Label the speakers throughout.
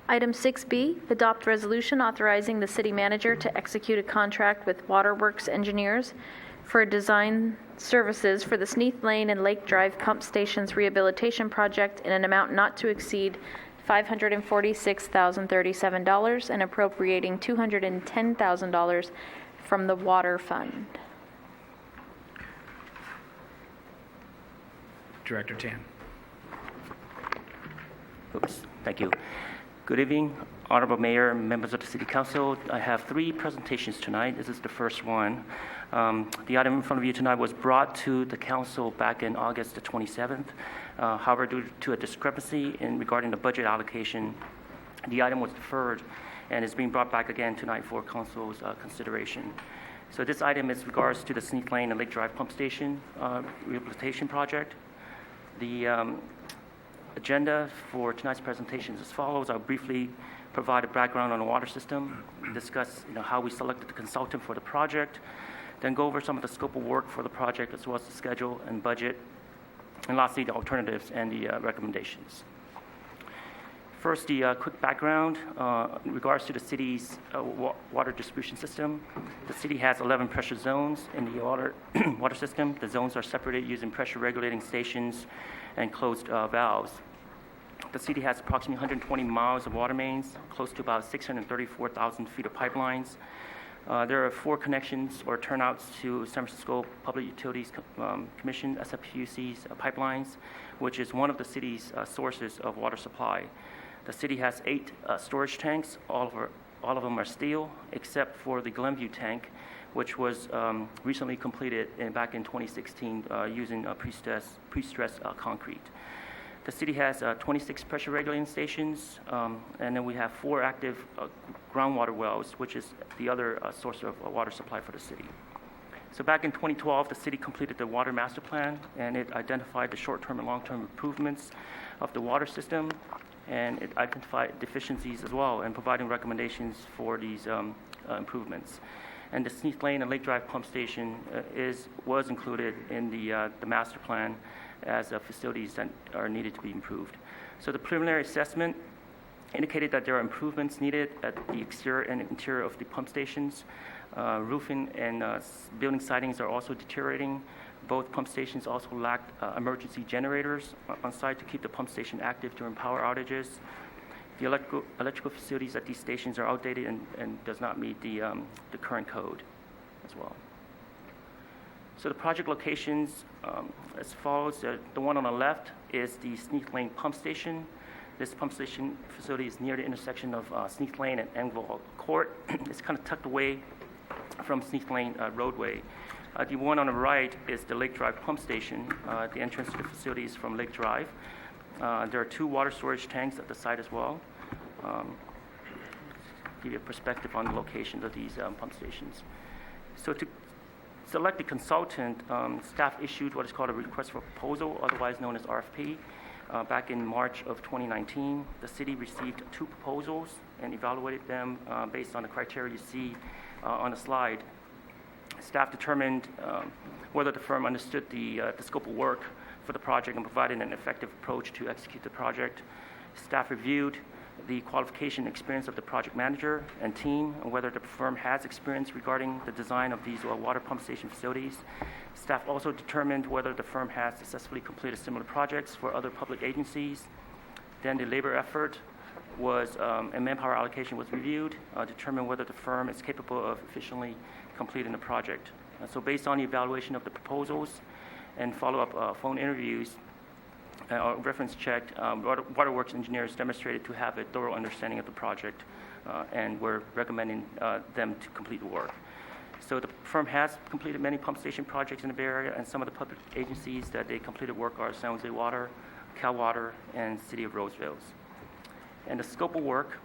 Speaker 1: Item 6B, adopt resolution authorizing the city manager to execute a contract with Waterworks Engineers for design services for the Sneath Lane and Lake Drive Pump Stations Rehabilitation Project in an amount not to exceed $546,037 and appropriating $210,000 from the Water Fund.
Speaker 2: Director Tan.
Speaker 3: Thank you. Good evening, Honorable Mayor, members of the City Council. I have 3 presentations tonight. This is the first one. The item in front of you tonight was brought to the Council back in August the 27th. However, due to a discrepancy regarding the budget allocation, the item was deferred and is being brought back again tonight for Council's consideration. So this item is regards to the Sneath Lane and Lake Drive Pump Station Rehabilitation Project. The agenda for tonight's presentation is as follows. I'll briefly provide a background on the water system, discuss how we selected the consultant for the project, then go over some of the scope of work for the project as well as the schedule and budget, and lastly the alternatives and the recommendations. First, the quick background in regards to the city's water distribution system. The city has 11 pressure zones in the water system. The zones are separated using pressure regulating stations and closed valves. The city has approximately 120 miles of water mains, close to about 634,000 feet of pipelines. There are 4 connections or turnouts to San Francisco Public Utilities Commission, SFPUC's pipelines, which is one of the city's sources of water supply. The city has 8 storage tanks. All of them are steel, except for the Glenview tank, which was recently completed back in 2016 using pre-stressed concrete. The city has 26 pressure regulating stations, and then we have 4 active groundwater wells, which is the other source of water supply for the city. So back in 2012, the city completed the water master plan, and it identified the short-term and long-term improvements of the water system, and it identified deficiencies as well, and providing recommendations for these improvements. And the Sneath Lane and Lake Drive Pump Station was included in the master plan as facilities that are needed to be improved. So the preliminary assessment indicated that there are improvements needed at the exterior and interior of the pump stations. Roofing and building sidings are also deteriorating. Both pump stations also lack emergency generators on site to keep the pump station active during power outages. The electrical facilities at these stations are outdated and does not meet the current code as well. So the project locations as follows. The one on the left is the Sneath Lane pump station. This pump station facility is near the intersection of Sneath Lane and Engle Court. It's kind of tucked away from Sneath Lane roadway. The one on the right is the Lake Drive pump station. The entrance to the facility is from Lake Drive. There are 2 water storage tanks at the site as well. Give you a perspective on the locations of these pump stations. So to select the consultant, staff issued what is called a request for proposal, otherwise known as RFP. Back in March of 2019, the city received 2 proposals and evaluated them based on the criteria you see on the slide. Staff determined whether the firm understood the scope of work for the project and provided an effective approach to execute the project. Staff reviewed the qualification and experience of the project manager and team, and whether the firm has experience regarding the design of these water pump station facilities. Staff also determined whether the firm has successfully completed similar projects for other public agencies. Then the labor effort and manpower allocation was reviewed, determined whether the firm is capable of efficiently completing the project. So based on the evaluation of the proposals and follow-up phone interviews, reference checked, Waterworks engineers demonstrated to have a thorough understanding of the project, and we're recommending them to complete the work. So the firm has completed many pump station projects in the Bay Area, and some of the public agencies that they completed work are San Jose Water, Cal Water, and City of Roseville. And the scope of work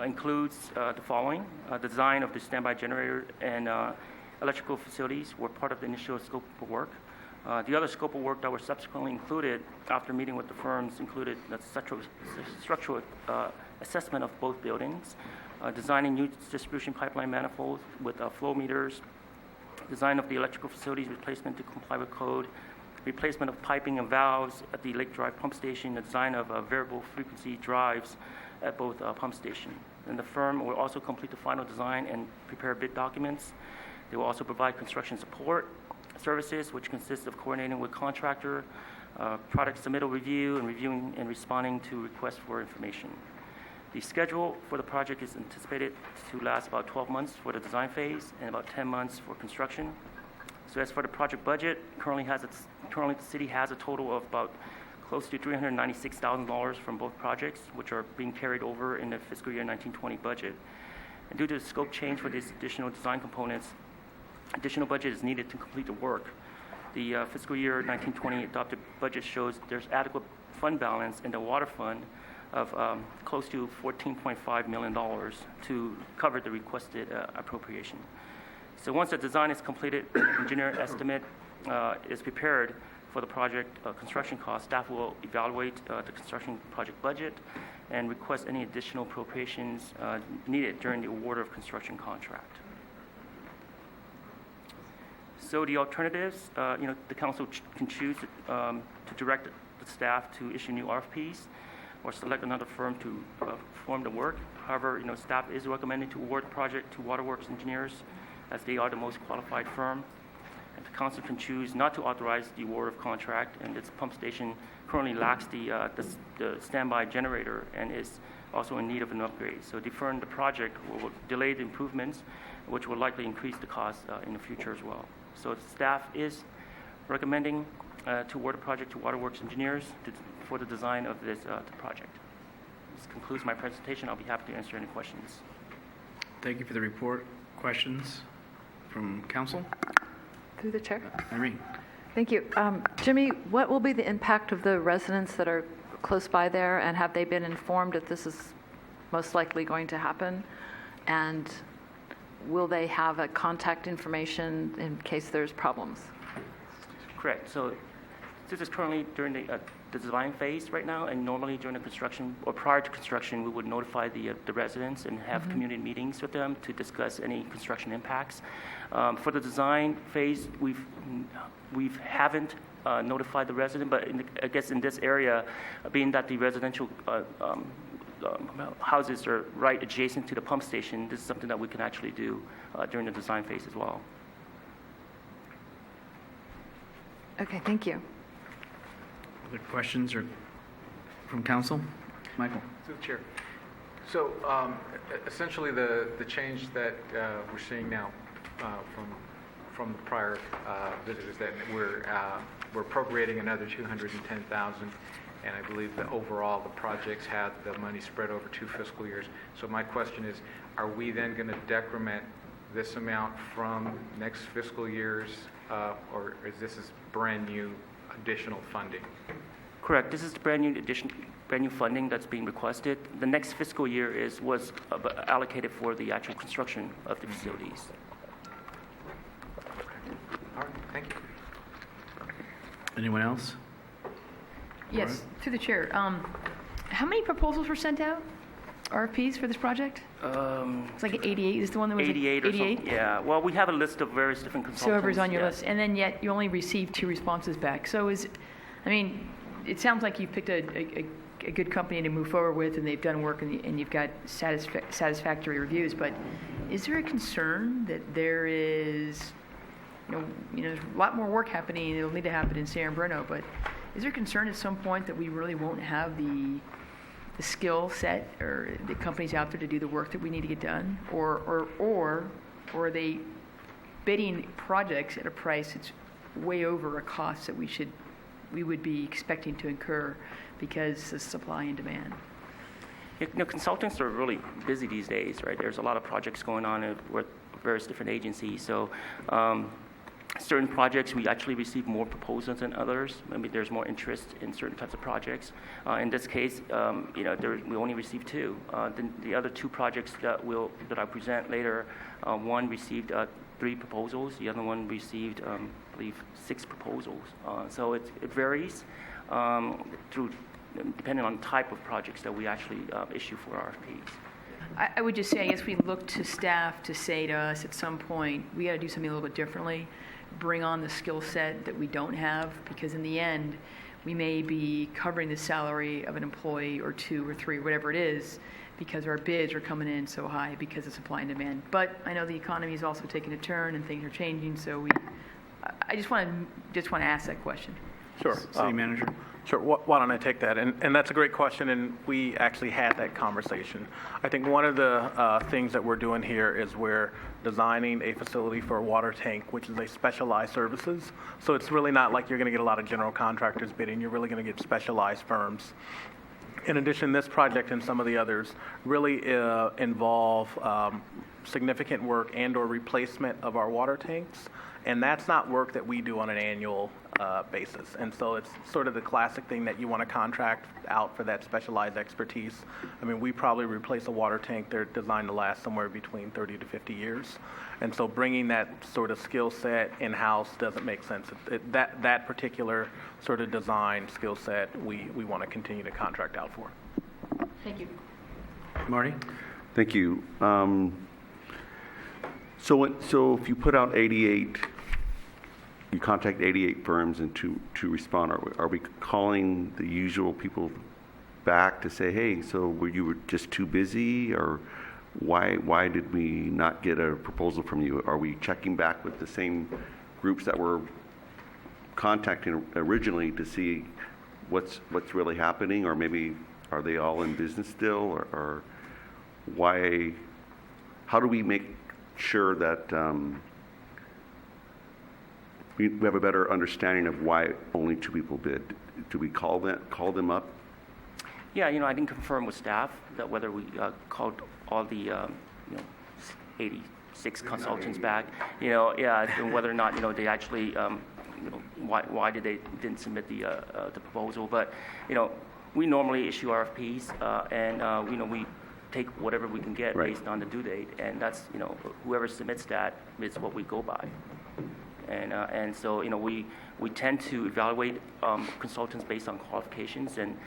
Speaker 3: includes the following. The design of the standby generator and electrical facilities were part of the initial scope of work. The other scope of work that were subsequently included after meeting with the firms included the structural assessment of both buildings, designing new distribution pipeline manifolds with flow meters, design of the electrical facilities replacement to comply with code, replacement of piping and valves at the Lake Drive pump station, the design of variable frequency drives at both pump stations. And the firm will also complete the final design and prepare bid documents. They will also provide construction support services, which consists of coordinating with contractor, product submittal review, and reviewing and responding to requests for information. The schedule for the project is anticipated to last about 12 months for the design phase and about 10 months for construction. So as for the project budget, currently the city has a total of about close to $396,000 from both projects, which are being carried over in the fiscal year 1920 budget. And due to the scope change for these additional design components, additional budget is needed to complete the work. The fiscal year 1920 adopted budget shows there's adequate fund balance in the water fund of close to $14.5 million to cover the requested appropriation. So once the design is completed, the engineer estimate is prepared for the project construction cost, staff will evaluate the construction project budget and request any additional appropriations needed during the award of construction contract. So the alternatives, the council can choose to direct the staff to issue new RFPs or select another firm to perform the work. However, staff is recommending to award the project to Waterworks engineers as they are the most qualified firm. And the council can choose not to authorize the award of contract, and its pump station currently lacks the standby generator and is also in need of an upgrade. So deferring the project will delay the improvements, which will likely increase the cost in the future as well. So the staff is recommending to award the project to Waterworks engineers for the design of this the project. This concludes my presentation. I'll be happy to answer any questions.
Speaker 2: Thank you for the report. Questions from council?
Speaker 4: Through the chair.
Speaker 2: Irene.
Speaker 4: Thank you. Jimmy, what will be the impact of the residents that are close by there, and have they been informed that this is most likely going to happen? And will they have a contact information in case there's problems?
Speaker 3: Correct. So this is currently during the design phase right now, and normally during the construction or prior to construction, we would notify the residents and have community meetings with them to discuss any construction impacts. For the design phase, we haven't notified the resident, but I guess in this area, being that the residential houses are right adjacent to the pump station, this is something that we can actually do during the design phase as well.
Speaker 4: Okay, thank you.
Speaker 2: Other questions or from council? Michael.
Speaker 5: Through the chair. So essentially the change that we're seeing now from the prior visit is that we're appropriating another $210,000, and I believe that overall the projects have the money spread over 2 fiscal years. So my question is, are we then going to decrement this amount from next fiscal year's, or is this brand new additional funding?
Speaker 3: Correct. This is the brand new funding that's being requested. The next fiscal year was allocated for the actual construction of the facilities.
Speaker 5: All right, thank you.
Speaker 2: Anyone else?
Speaker 6: Yes, through the chair. How many proposals were sent out? RFPs for this project? It's like 88 is the one that was
Speaker 3: 88 or something. Yeah. Well, we have a list of various different consultants.
Speaker 6: So whoever's on your list, and then yet you only received 2 responses back. So it sounds like you've picked a good company to move forward with, and they've done work, and you've got satisfactory reviews. But is there a concern that there is, there's a lot more work happening, and it'll need to happen in San Bruno, but is there concern at some point that we really won't have the skill set or the companies out there to do the work that we need to get done, or are they bidding projects at a price that's way over a cost that we would be expecting to incur because of supply and demand?
Speaker 3: Consultants are really busy these days, right? There's a lot of projects going on with various different agencies. So certain projects, we actually receive more proposals than others. Maybe there's more interest in certain types of projects. In this case, we only received 2. The other 2 projects that I present later, one received 3 proposals. The other one received, I believe, 6 proposals. So it varies depending on the type of projects that we actually issue for RFPs.
Speaker 6: I would just say, I guess we look to staff to say to us at some point, we got to do something a little bit differently, bring on the skill set that we don't have, because in the end, we may be covering the salary of an employee or 2 or 3, whatever it is, because our bids are coming in so high because of supply and demand. But I know the economy is also taking a turn and things are changing, so I just want to ask that question.
Speaker 7: Sure.
Speaker 2: City Manager?
Speaker 7: Sure. Why don't I take that? And that's a great question, and we actually had that conversation. I think one of the things that we're doing here is we're designing a facility for a water tank, which is a specialized services. So it's really not like you're going to get a lot of general contractors bidding. You're really going to get specialized firms. In addition, this project and some of the others really involve significant work and or replacement of our water tanks, and that's not work that we do on an annual basis. And so it's sort of the classic thing that you want to contract out for that specialized expertise. I mean, we probably replace a water tank, they're designed to last somewhere between 30 to 50 years. And so bringing that sort of skill set in-house doesn't make sense. That particular sort of design skill set, we want to continue to contract out for.
Speaker 6: Thank you.
Speaker 2: Marty?
Speaker 8: Thank you. So if you put out 88, you contact 88 firms and to respond, are we calling the usual people back to say, hey, so were you just too busy, or why did we not get a proposal from you? Are we checking back with the same groups that were contacting originally to see what's really happening, or maybe are they all in business still, or why? How do we make sure that we have a better understanding of why only 2 people bid? Do we call them up?
Speaker 3: Yeah, I didn't confirm with staff that whether we called all the 86 consultants back, and whether or not they actually why they didn't submit the proposal. But we normally issue RFPs, and we take whatever we can get
Speaker 8: Right.
Speaker 3: based on the due date, and that's whoever submits that is what we go by. And so we tend to evaluate consultants based on qualifications, and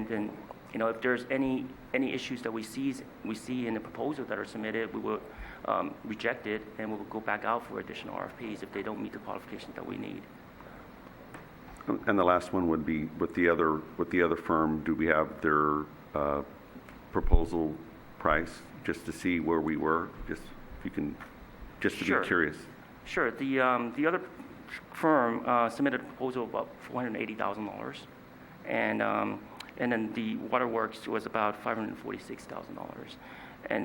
Speaker 3: then if there's any issues that we see in the proposal that are submitted, we will reject it, and we will go back out for additional RFPs if they don't meet the qualifications that we need.
Speaker 8: And the last one would be with the other firm. Do we have their proposal price, just to see where we were? Just if you can, just to
Speaker 3: Sure.
Speaker 8: be curious.
Speaker 3: Sure. The other firm submitted a proposal of about $480,000, and then the waterworks was about $546,000.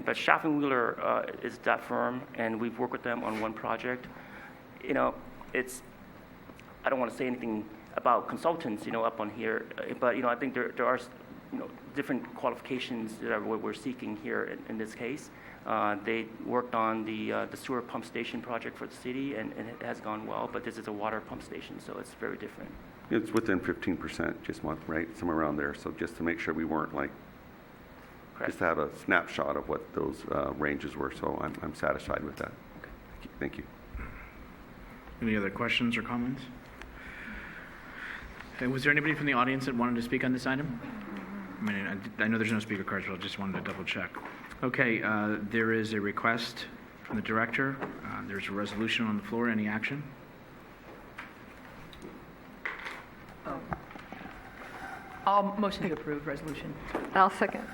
Speaker 3: But Schaff and Wheeler is that firm, and we've worked with them on one project. I don't want to say anything about consultants, up on here, but I think there are different qualifications that we're seeking here in this case. They worked on the sewer pump station project for the city, and it has gone well, but this is a water pump station, so it's very different.
Speaker 8: It's within 15%, just one, right, somewhere around there. So just to make sure we weren't
Speaker 3: Correct.
Speaker 8: just had a snapshot of what those ranges were. So I'm satisfied with that. Thank you.
Speaker 2: Any other questions or comments? Okay, was there anybody from the audience that wanted to speak on this item? I know there's no speaker cards, but I just wanted to double check. Okay, there is a request from the director. There's a resolution on the floor. Any action?
Speaker 6: I'll motion to approve resolution.
Speaker 4: I'll second.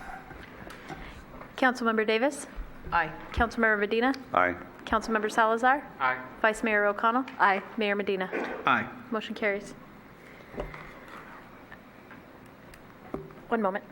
Speaker 1: Councilmember Davis?
Speaker 6: Aye.
Speaker 1: Councilmember Medina?
Speaker 8: Aye.
Speaker 1: Councilmember Salazar?
Speaker 5: Aye.
Speaker 1: Vice Mayor O'Connell?
Speaker 4: Aye.
Speaker 1: Mayor Medina?
Speaker 2: Aye.
Speaker 1: Motion carries. One moment.